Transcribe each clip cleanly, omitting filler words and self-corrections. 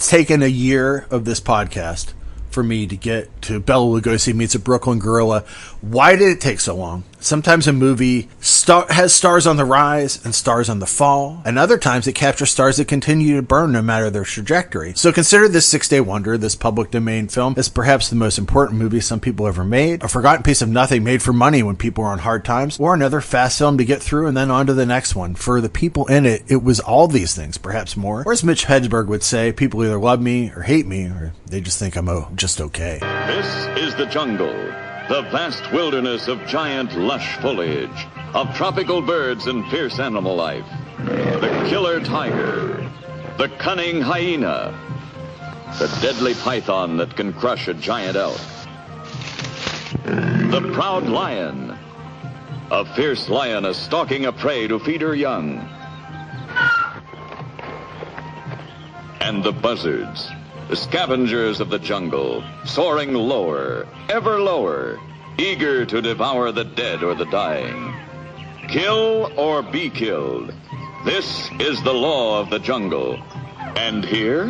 It's taken a year of this podcast for me to get to Bela Lugosi Meets a Brooklyn Gorilla. Why did it take so long? Sometimes a movie has stars on the rise and stars on the fall, and other times it captures stars that continue to burn no matter their trajectory. So consider this six-day wonder, this public domain film, as perhaps the most important movie some people ever made, a forgotten piece of nothing made for money when people were on hard times, or another fast film to get through and then on to the next one. For the people in it, it was all these things, perhaps more. Or as Mitch Hedberg would say, people either love me or hate me, or they just think I'm just okay. This is the jungle, the vast wilderness of giant, lush foliage, of tropical birds and fierce animal life. The killer tiger, the cunning hyena, the deadly python that can crush a giant elk, the proud lion, a fierce lioness stalking a prey to feed her young, and the buzzards, the scavengers of the jungle, soaring lower, ever lower, eager to devour the dead or the dying. Kill or be killed. This is the law of the jungle. And here?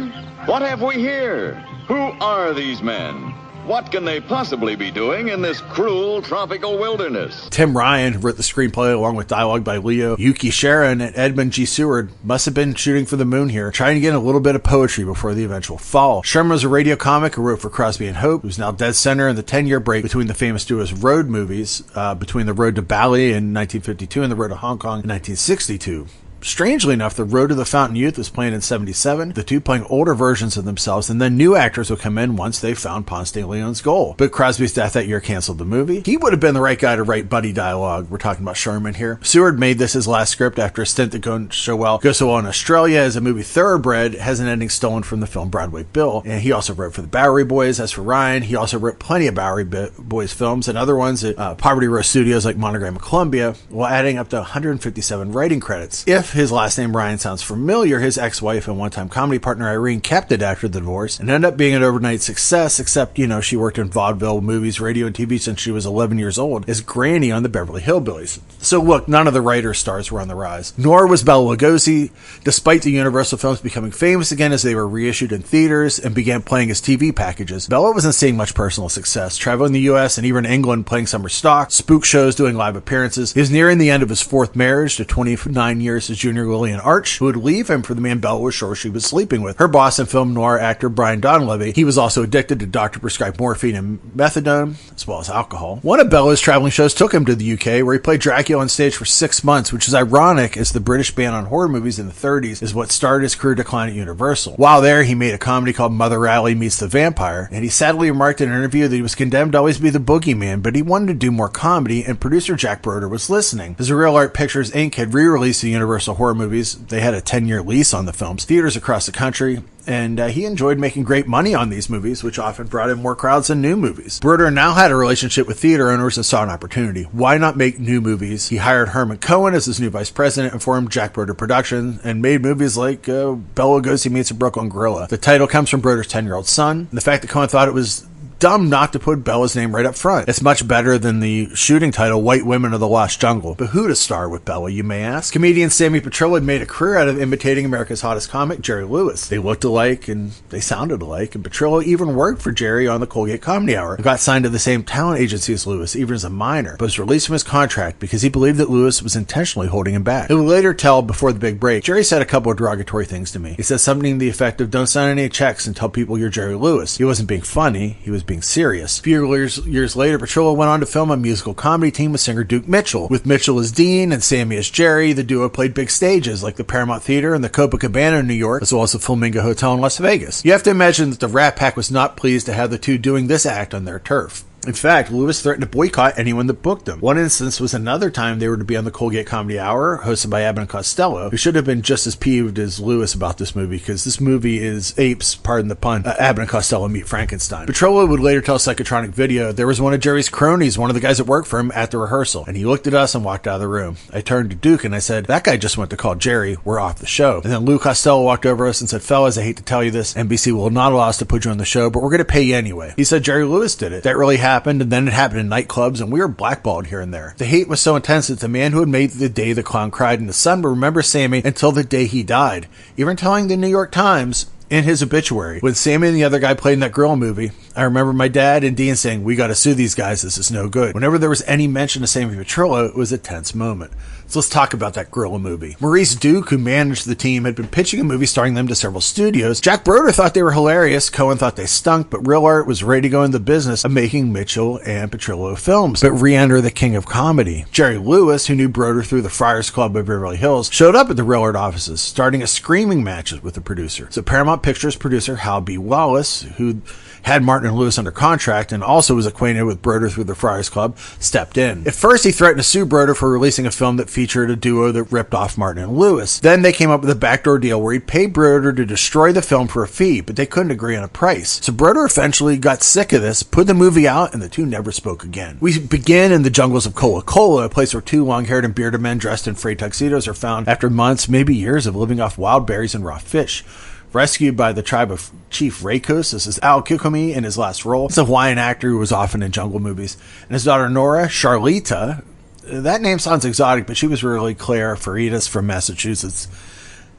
What have we here? Who are these men? What can they possibly be doing in this cruel tropical wilderness? Tim Ryan, who wrote the screenplay along with dialogue by Leo, Yuki Sharon, and Edmund G. Seward, must have been shooting for the moon here, trying to get a little bit of poetry before the eventual fall. Sherman was a radio comic who wrote for Crosby and Hope, who's now dead center in the 10-year break between the famous duo's road movies, between The Road to Bali in 1952 and The Road to Hong Kong in 1962. Strangely enough, The Road to the Fountain Youth was playing in 77, the two playing older versions of themselves, and then new actors would come in once they found Ponce de Leon's goal. But Crosby's death that year canceled the movie. He would have been the right guy to write buddy dialogue. We're talking about Sherman here. Seward made this his last script after a stint that goes so well in Australia as a movie Thoroughbred has an ending stolen from the film Broadway Bill. And he also wrote for the Bowery Boys. As for Ryan, he also wrote plenty of Bowery Boys films and other ones at Poverty Row Studios like Monogram of Columbia, while adding up to 157 writing credits. If his last name Ryan sounds familiar, his ex-wife and one-time comedy partner Irene kept it after the divorce and ended up being an overnight success, except, she worked in vaudeville, movies, radio, and TV since she was 11 years old as Granny on the Beverly Hillbillies. So look, none of the writer stars were on the rise. Nor was Bela Lugosi, despite the Universal films becoming famous again as they were reissued in theaters and began playing as TV packages. Bela wasn't seeing much personal success, traveling the U.S. and even England playing summer stock, spook shows, doing live appearances. He was nearing the end of his fourth marriage to 29 years as junior Lillian Arch, who would leave him for the man Bela was sure she was sleeping with. Her boss and film noir actor Brian Donlevy. He was also addicted to doctor-prescribed morphine and methadone, as well as alcohol. One of Bela's traveling shows took him to the UK, where he played Dracula on stage for 6 months, which is ironic as the British ban on horror movies in the 30s is what started his career decline at Universal. While there, he made a comedy called Mother Rally Meets the Vampire, and he sadly remarked in an interview that he was condemned to always be the boogeyman, but he wanted to do more comedy, and producer Jack Broder was listening. As Real Art Pictures Inc. had re-released the Universal horror movies, they had a 10-year lease on the films, theaters across the country, and he enjoyed making great money on these movies, which often brought in more crowds than new movies. Broder now had a relationship with theater owners and saw an opportunity. Why not make new movies? He hired Herman Cohen as his new vice president and formed Jack Broder Productions and made movies like Bela Lugosi Meets a Brooklyn Gorilla. The title comes from Broder's 10-year-old son, and the fact that Cohen thought it was dumb not to put Bela's name right up front. It's much better than the shooting title White Women of the Lost Jungle. But who to star with Bela, you may ask? Comedian Sammy Petrillo had made a career out of imitating America's hottest comic, Jerry Lewis. They looked alike and they sounded alike, and Petrillo even worked for Jerry on the Colgate Comedy Hour and got signed to the same talent agency as Lewis, even as a minor, but was released from his contract because he believed that Lewis was intentionally holding him back. He would later tell, before the big break, Jerry said a couple of derogatory things to me. He said something to the effect of, "Don't sign any checks and tell people you're Jerry Lewis." He wasn't being funny, he was being serious. A few years later, Petrillo went on to film a musical comedy team with singer Duke Mitchell. With Mitchell as Dean and Sammy as Jerry, the duo played big stages like the Paramount Theater and the Copacabana in New York, as well as the Flamingo Hotel in Las Vegas. You have to imagine that the Rat Pack was not pleased to have the two doing this act on their turf. In fact, Lewis threatened to boycott anyone that booked him. One instance was another time they were to be on the Colgate Comedy Hour, hosted by Abbott and Costello, who should have been just as peeved as Lewis about this movie, because this movie is apes, pardon the pun, Abbott and Costello meet Frankenstein. Petrillo would later tell Psychotronic Video there was one of Jerry's cronies, one of the guys that worked for him, at the rehearsal, and he looked at us and walked out of the room. I turned to Duke and I said, "That guy just went to call Jerry, we're off the show." And then Lou Costello walked over us and said, "Fellas, I hate to tell you this, NBC will not allow us to put you on the show, but we're going to pay you anyway." He said Jerry Lewis did it. That really happened, and then it happened in nightclubs, and we were blackballed here and there. The hate was so intense that the man who had made The Day the Clown Cried in the Sun would remember Sammy until the day he died, even telling the New York Times, In his obituary, when Sammy and the other guy played in that gorilla movie, I remember my dad and Dean saying, "We gotta sue these guys, this is no good." Whenever there was any mention of Sammy Petrillo, it was a tense moment. So let's talk about that gorilla movie. Maurice Duke, who managed the team, had been pitching a movie starring them to several studios. Jack Broder thought they were hilarious, Cohen thought they stunk, but Real Art was ready to go in the business of making Mitchell and Petrillo films, but re-enter the king of comedy. Jerry Lewis, who knew Broder through the Friars Club of Beverly Hills, showed up at the Real Art offices, starting a screaming match with the producer. So Paramount Pictures producer Hal B. Wallace, who had Martin and Lewis under contract and also was acquainted with Broder through the Friars Club, stepped in. At first, he threatened to sue Broder for releasing a film that featured a duo that ripped off Martin and Lewis. Then they came up with a backdoor deal where he paid Broder to destroy the film for a fee, but they couldn't agree on a price. So Broder eventually got sick of this, put the movie out, and the two never spoke again. We begin in the jungles of Cola Cola, a place where two long-haired and bearded men dressed in frayed tuxedos are found after months, maybe years, of living off wild berries and raw fish. Rescued by the tribe of Chief Rakos, this is Al Kikomi in his last role. He's a Hawaiian actor who was often in jungle movies. And his daughter Nora, Charlita, that name sounds exotic, but she was really Claire Faridas from Massachusetts.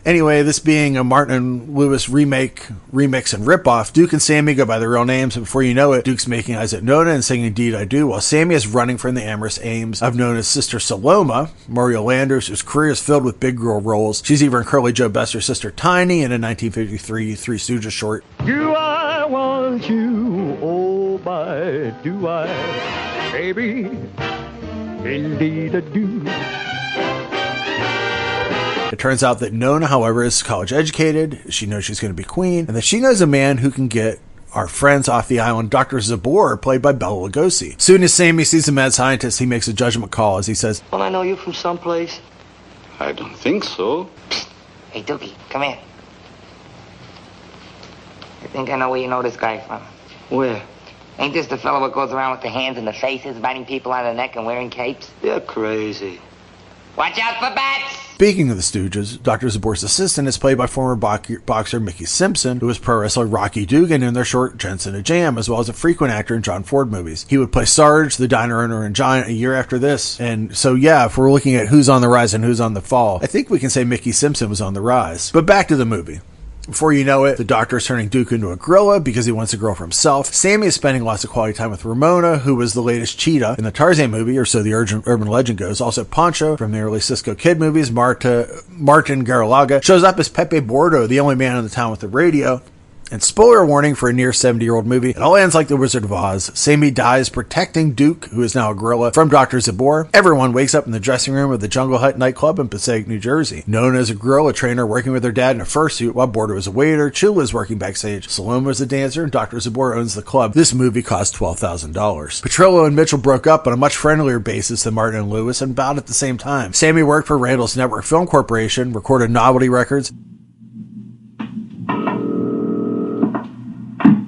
Anyway, this being a Martin and Lewis remix, and ripoff, Duke and Sammy go by their real names, and before you know it, Duke's making Eyes at Nona and singing Indeed I Do, while Sammy is running from the amorous aims of known as Sister Saloma, Mario Landers, whose career is filled with big girl roles. She's even Curly Joe Bester's sister Tiny in a 1953 Three Stooges short. Do I want you? Oh, my, do I? Baby, indeed I do. It turns out that Nona, however, is college educated. She knows she's going to be queen, and that she knows a man who can get our friends off the island, Dr. Zabor, played by Bela Lugosi. Soon as Sammy sees a mad scientist, he makes a judgment call as he says, "Don't I know you from someplace?" I don't think so. Hey, Dookie, come here. I think I know where you know this guy from. Where? Ain't this the fellow that goes around with the hands in the faces, biting people on the neck and wearing capes? You're crazy. Watch out for bats! Speaking of the Stooges, Dr. Zabor's assistant is played by former boxer Mickey Simpson, who was pro wrestler Rocky Dugan in their short Jensen a Jam, as well as a frequent actor in John Ford movies. He would play Sarge, the diner owner in Giant, a year after this. And so, yeah, if we're looking at who's on the rise and who's on the fall, I think we can say Mickey Simpson was on the rise. But back to the movie. Before you know it, the doctor is turning Duke into a gorilla because he wants a girl for himself. Sammy is spending lots of quality time with Ramona, who was the latest cheetah in the Tarzan movie, or so the urban legend goes. Also, Pancho from the early Cisco Kid movies, Martin Garalaga, shows up as Pepe Bordo, the only man in the town with the radio. And spoiler warning for a near 70-year-old movie, it all ends like The Wizard of Oz. Sammy dies protecting Duke, who is now a gorilla, from Dr. Zabor. Everyone wakes up in the dressing room of the Jungle Hut nightclub in Passaic, New Jersey. Known as a gorilla trainer working with her dad in a fursuit, while Bordo is a waiter, Chula is working backstage, Saloma is a dancer, and Dr. Zabor owns the club. This movie cost $12,000. Petrillo and Mitchell broke up on a much friendlier basis than Martin and Lewis, and about at the same time. Sammy worked for Randall's Network Film Corporation, recorded novelty records.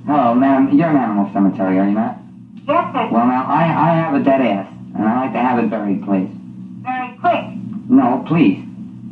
Hello, ma'am. You're an animal cemetery, are you not? Yes, sir. Well, now, I have a dead ass, and I like to have it buried, please. Very quick. No, please.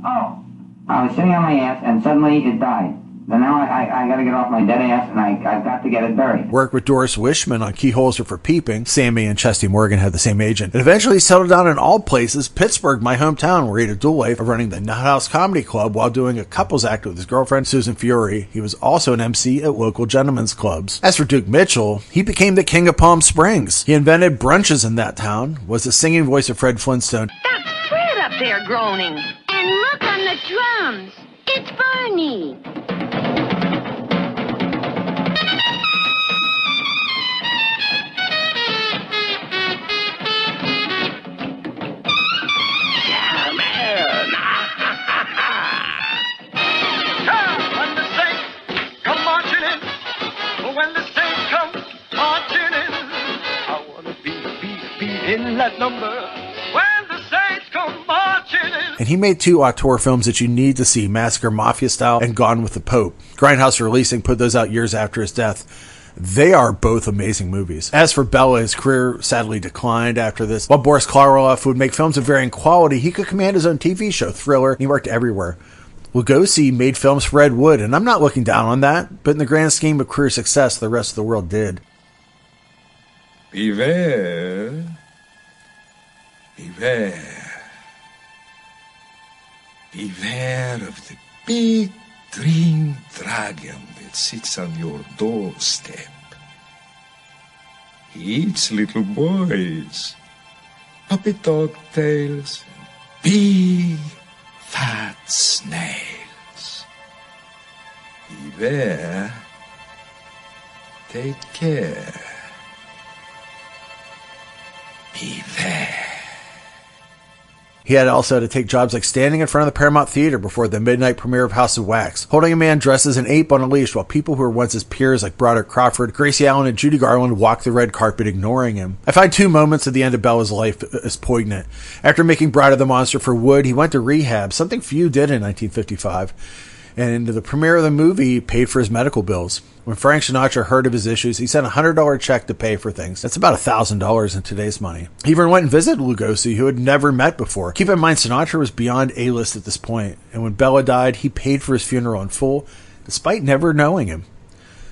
Oh. I was sitting on my ass, and suddenly it died. Then now I got to get off my dead ass, and I've got to get it buried. Worked with Doris Wishman on Keyholes Are for Peeping. Sammy and Chesty Morgan had the same agent. And eventually settled down in all places, Pittsburgh, my hometown, where he had a dual life of running the Nut House Comedy Club while doing a couples act with his girlfriend, Susan Fury. He was also an MC at local gentlemen's clubs. As for Duke Mitchell, he became the king of Palm Springs. He invented brunches in that town, was the singing voice of Fred Flintstone. That's Fred up there groaning. And look on the drums. It's Bernie. In that number, when the saints come marching in. And he made two auteur films that you need to see, Massacre Mafia Style and Gone with the Pope. Grindhouse Releasing put those out years after his death. They are both amazing movies. As for Bela, his career sadly declined after this. While Boris Karloff would make films of varying quality, he could command his own TV show, Thriller, and he worked everywhere. Lugosi made films for Ed Wood, and I'm not looking down on that, but in the grand scheme of career success, the rest of the world did. Beware. Beware. Beware of the big green dragon that sits on your doorstep. He eats little boys, puppy dog tails, and big, fat snails. Beware. Take care. Beware. He had also to take jobs like standing in front of the Paramount Theater before the midnight premiere of House of Wax, holding a man dressed as an ape on a leash while people who were once his peers like Broderick Crawford, Gracie Allen, and Judy Garland walked the red carpet ignoring him. I find two moments at the end of Bela's life as poignant. After making Bride of the Monster for Wood, he went to rehab, something few did in 1955. And the premiere of the movie paid for his medical bills. When Frank Sinatra heard of his issues, he sent a $100 check to pay for things. That's about $1,000 in today's money. He even went and visited Lugosi, who had never met before. Keep in mind, Sinatra was beyond A-list at this point, and when Bela died, he paid for his funeral in full, despite never knowing him.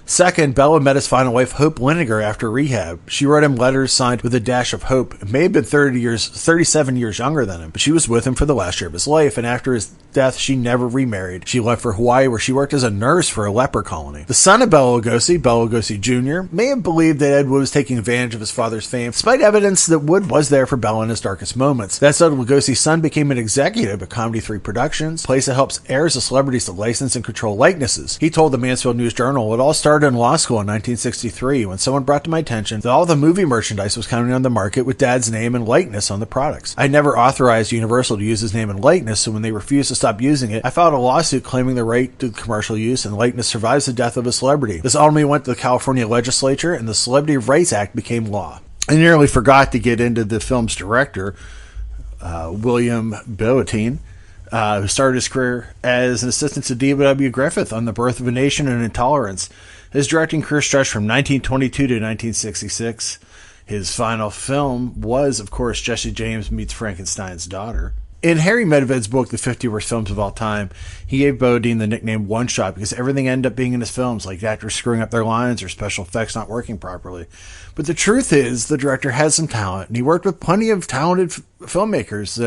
Second, Bela met his final wife, Hope Liniger, after rehab. She wrote him letters signed with a dash of hope. It may have been 37 years younger than him, but she was with him for the last year of his life, and after his death, she never remarried. She left for Hawaii, where she worked as a nurse for a leper colony. The son of Bela Lugosi Jr., may have believed that Ed Wood was taking advantage of his father's fame, despite evidence that Wood was there for Bela in his darkest moments. That said, Lugosi's son became an executive at Comedy 3 Productions, a place that helps heirs of celebrities to license and control likenesses. He told the Mansfield News-Journal it all started in law school in 1963 when someone brought to my attention that all the movie merchandise was coming on the market with Dad's name and likeness on the products. I never authorized Universal to use his name and likeness, so when they refused to stop using it, I filed a lawsuit claiming the right to commercial use and likeness survives the death of a celebrity. This ultimately went to the California legislature, and the Celebrity Rights Act became law. I nearly forgot to get into the film's director, William Billotine, who started his career as an assistant to D.W. Griffith on The Birth of a Nation and Intolerance. His directing career stretched from 1922 to 1966. His final film was, of course, Jesse James Meets Frankenstein's Daughter. In Harry Medved's book, The 50 Worst Films of All Time, he gave Bodine the nickname One Shot because everything ended up being in his films, like actors screwing up their lines or special effects not working properly. But the truth is, the director has some talent, and he worked with plenty of talented filmmakers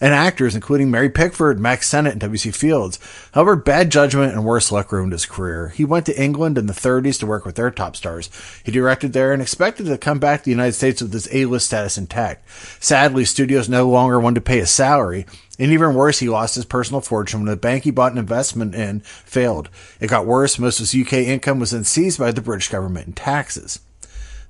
and actors, including Mary Pickford, Max Sennett, and W.C. Fields. However, bad judgment and worse luck ruined his career. He went to England in the 30s to work with their top stars. He directed there and expected to come back to the United States with his A-list status intact. Sadly, studios no longer wanted to pay his salary, and even worse, he lost his personal fortune when the bank he bought an investment in failed. It got worse. Most of his UK income was then seized by the British government in taxes.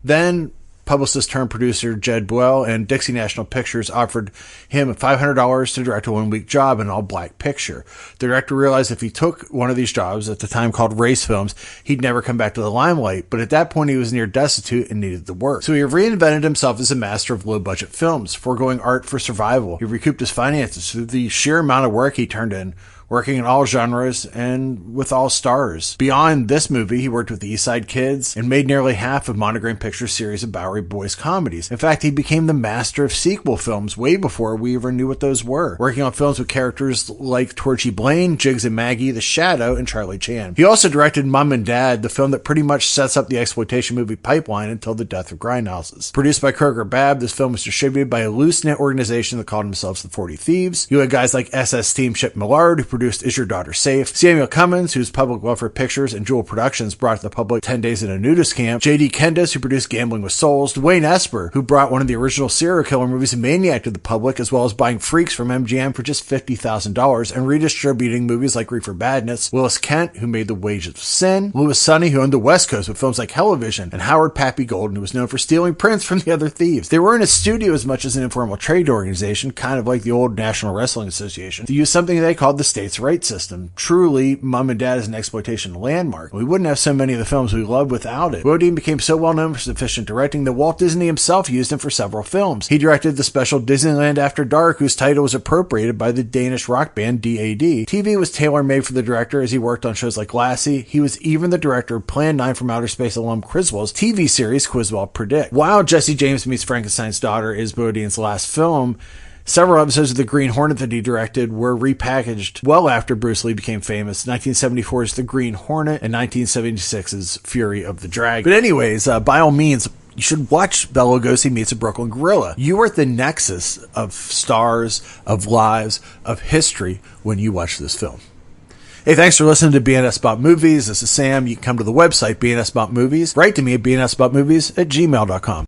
Then, publicist turned producer Jed Buell and Dixie National Pictures offered him $500 to direct a one-week job in an all-black picture. The director realized if he took one of these jobs, at the time called race films, he'd never come back to the limelight, but at that point he was near destitute and needed the work. So he reinvented himself as a master of low-budget films, foregoing art for survival. He recouped his finances through the sheer amount of work he turned in, working in all genres and with all stars. Beyond this movie, he worked with the East Side Kids and made nearly half of Monogram Pictures' series of Bowery Boys comedies. In fact, he became the master of sequel films way before we ever knew what those were, working on films with characters like Torchy Blaine, Jiggs and Maggie, The Shadow, and Charlie Chan. He also directed Mom and Dad, the film that pretty much sets up the exploitation movie pipeline until the death of grindhouses. Produced by Kroger Babb, this film was distributed by a loose-knit organization that called themselves the 40 Thieves. You had guys like SS Team Chip Millard, who produced Is Your Daughter Safe? Samuel Cummins, whose Public Welfare Pictures and Jewel Productions brought to the public 10 Days in a Nudist Camp. J.D. Kendis, who produced Gambling with Souls. Dwayne Esper, who brought one of the original serial killer movies, Maniac, to the public, as well as buying Freaks from MGM for just $50,000 and redistributing movies like Reefer Madness. Willis Kent, who made The Wages of Sin. Louis Sonny, who owned the West Coast with films like Television. And Howard Pappy Golden, who was known for stealing prints from the other thieves. They were in a studio as much as an informal trade organization, kind of like the old National Wrestling Association, to use something they called the state's rights system. Truly, Mom and Dad is an exploitation landmark. We wouldn't have so many of the films we love without it. Bodine became so well known for his efficient directing that Walt Disney himself used him for several films. He directed the special Disneyland After Dark, whose title was appropriated by the Danish rock band DAD. TV was tailor-made for the director as he worked on shows like Lassie. He was even the director of Plan 9 from Outer Space alum Criswell's TV series Quizball Predict. While Jesse James Meets Frankenstein's Daughter is Bodine's last film, several episodes of The Green Hornet that he directed were repackaged well after Bruce Lee became famous. 1974's The Green Hornet and 1976's Fury of the Dragon. But anyways, by all means, you should watch Bela Lugosi Meets a Brooklyn Gorilla. You are at the nexus of stars, of lives, of history when you watch this film. Hey, thanks for listening to BNS About Movies. This is Sam. You can come to the website, BNS About Movies. Write to me at bnsaboutmovies@gmail.com.